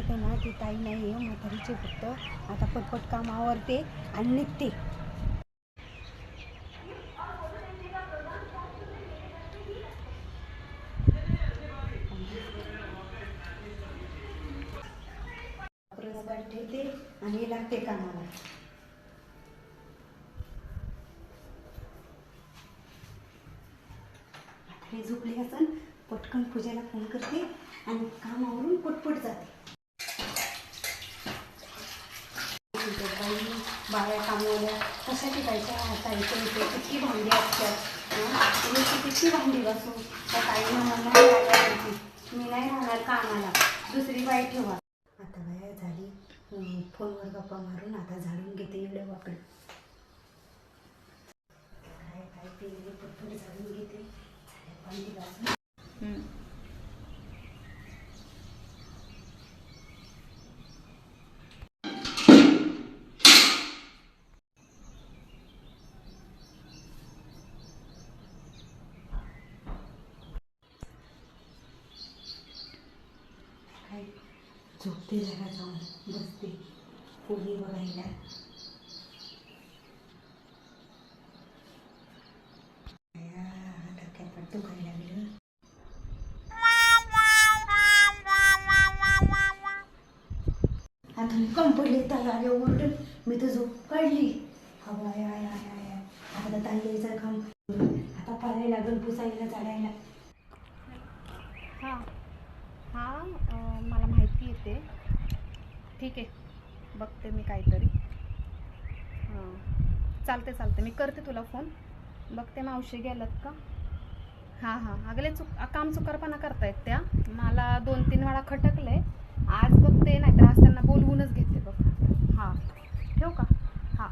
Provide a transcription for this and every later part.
आहे ना ती ताई नाही आहे, म्हातारीची फक्त. आता पटपट काम आवरते आणि निघते. ठेवते आणि लागते कामाला. हे झोपले असन, पटकन पूजेला फोन करते आणि कामावरून पटपट जाते. बाया कामावल्या कशा टिकायच्या, आता इथे किती भांडी असतात. किती भांडी बसू त्या काही नाही. मी नाही राहणार कामाला, दुसरी बाई ठेवा. आता बाया झाली फोनवर गप्पा मारून, आता झाडून घेते एवढं वाकडे. काय काय ते पटपट झाडून घेते. भांडी घासून झोपते, जरा जाऊन बसते पोळी बघायला. डोक्यात दुखायला लागलं. आता मी कंपनी त्याला ओरडून मी तर झोप काढली. हवा आय आय आय आय आता ताई यायचं काम. आता पळायला लागून पुसायला झाडायला. हां हां मला माहिती आहे ते. ठीक आहे, बघते मी काहीतरी. हां चालते मी करते तुला फोन. बघते मावशी गेलात का. हां अगले काम चुकारपणा करतायत त्या. मला 2-3 वेळा खटकलं आहे. आज बघते, नाहीतर आज त्यांना बोलवूनच घेते बघ. हां ठेवू का. हां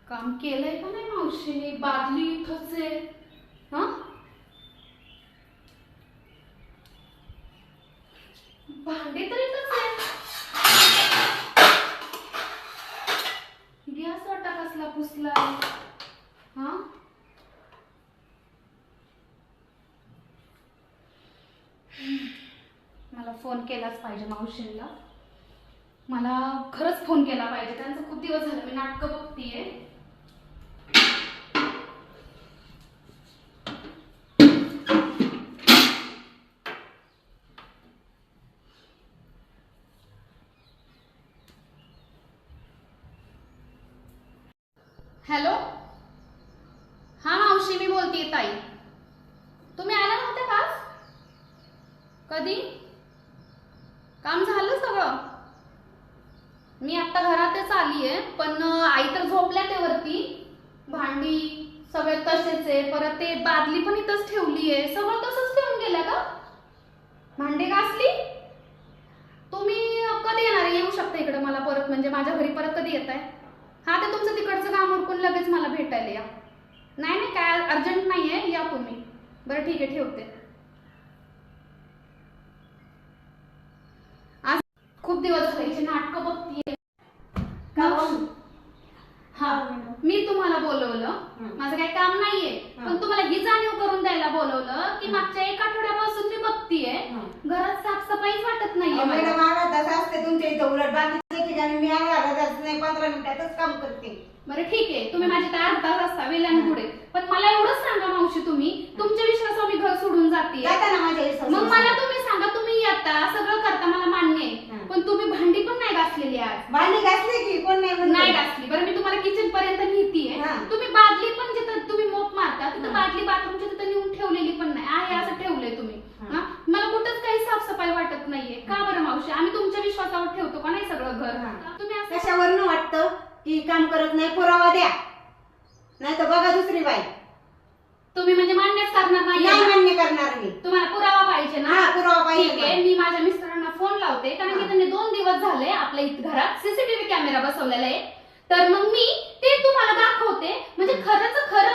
काम केलंय का नाही मावशीने. बादली इथंच आहे. हां भांडे तर इथंच आहे. गॅस वाटा कसला पुसलाय. हां मला फोन केलाच पाहिजे मावशींना. मला खरंच फोन केला पाहिजे. त्यांचं खूप दिवस झालं मी नाटकं बघतीये. हॅलो, हां मावशी मी बोलतीये ताई. तुम्ही आला नव्हते का आज? कधी? काम झालं सगळं? मी आता घरातच आली आहे, पण आई तर झोपल्या ते वरती. भांडी सगळे तसेच आहे. परत ते बादली पण इथंच ठेवली आहे. सगळं तसंच ठेवून गेल्या का? भांडी घासली? तुम्ही कधी येणार? येऊ शकता इकडे मला परत, म्हणजे माझ्या घरी परत कधी येत आहे? हां ते तुमचं तिकडचं काम उरकून लगेच मला भेटायला या. नाही काय अर्जंट नाही आहे, या तुम्ही. बरं ठीक आहे, ठेवते. आज खूप दिवस झाले नाटकं बघतीये. हां मी तुम्हाला बोलवलं, माझं काही काम नाहीये, पण तुम्हाला ही जाणीव करून द्यायला बोलवलं की मागच्या 1 आठवड्यापासून मी बघतीये घरात साफसफाईच वाटत नाहीये. तुमच्या इथं उलट बाकीच्या ठिकाणी मी नाही 15 मिनिटातच काम करते. बरं ठीक आहे, तुम्ही माझे तर अर्धा तास असता वेळाने पुढे. पण मला एवढंच सांगा मावशी, तुम्ही तुमच्या विश्वासावर मी घर सोडून जाते. मग मला तुम्ही सांगा, तुम्ही येता सगळं करता मला मान्य आहे, पण तुम्ही भांडी पण नाही घासलेली. आज भांडी घासली की कोण नाही घासली. बरं मी तुम्हाला किचन पर्यंत नेतीये. तुम्ही बादली पण जिथं तुम्ही मोप मारता तिथं बादली बाथरूमच्या तिथं नेऊन ठेवलेली पण नाही आहे, असं ठेवलंय तुम्ही. मला कुठंच काही साफसफाई वाटत नाहीये. का बरं मावशी? आम्ही तुमच्या विश्वासावर ठेवतो का नाही सगळं घर? तुम्ही कशावरनं वाटतं की काम करत नाही? पुरावा द्या, नाही तर बघा दुसरी बाई. तुम्ही म्हणजे मान्यच करणार नाही? मान्य करणार मी. तुम्हाला पुरावा पाहिजे ना? पुरावा पाहिजे. ठीक आहे, मी माझ्या मिस्टरांना फोन लावते, कारण की त्यांनी 2 दिवस झाले आपल्या घरात सीसीटीव्ही कॅमेरा बसवलेला आहे. तर मग मी ते तुम्हाला दाखवते, म्हणजे खरंच खरं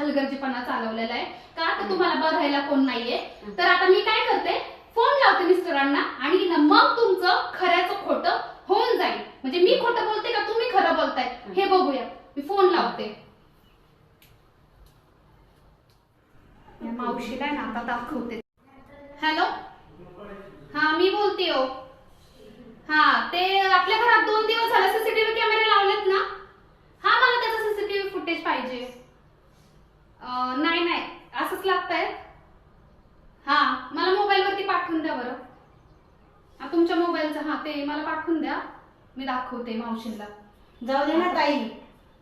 हलगर्जीपणा चालवलेला आहे का तर तुम्हाला बघायला कोण नाहीये. तर आता मी काय करते, फोन लावते मिस्टरांना आणि ना मग तुमचं खऱ्याचं खोटं होऊन जाईल. म्हणजे मी खोटं बोलते का तुम्ही खरं बोलताय हे बघूया. मी फोन लावते. या मावशीला आहे ना आता दाखवते. हॅलो, हा मी बोलते हो. हा ते आपल्या घरात 2 दिवस झाले सीसीटीव्ही कॅमेरे लावलेत ना. हा मला त्याचं सीसीटीव्ही फुटेज पाहिजे. नाही नाही असंच लागतंय. हा मला मोबाईल वरती पाठवून द्या बरं. तुमच्या मोबाईलचं हा ते मला पाठवून द्या. मी दाखवते मावशीला. जाऊ दे ना ताई,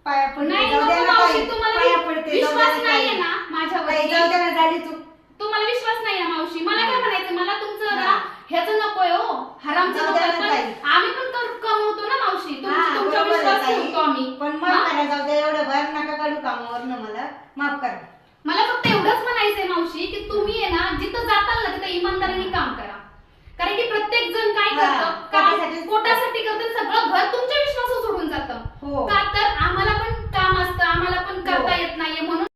पाया पडते. नाही जाऊ दे नको ना मावशी, ताई, तुम्हाला पाया पडते. जाऊ दे विश्वास ना नाहीये ताई. ना ताई, माझ्यावर. जाऊ दे ना, झाली तू. तुम्हाला विश्वास नाही ना मावशी. मला काय म्हणायचं, मला तुमचं हा. ना ह्याचं नकोय हो, हरामचं जाऊ दे नकोय. ना पण ताई. आम्ही पण कमवतो ना मावशी. हा, तुमचा बरोबर आहे विश्वास ताई. ठेवतो आम्ही. पण हा? माफ करा, जाऊ दे. एवढं भर नका काढू कामावरनं. मला माफ करा. मला फक्त एवढंच म्हणायचंय मावशी की तुम्ही आहे ना जिथं जाताल ना तिथं इमानदारीने काम करा. कारण की प्रत्येक जण काय हा,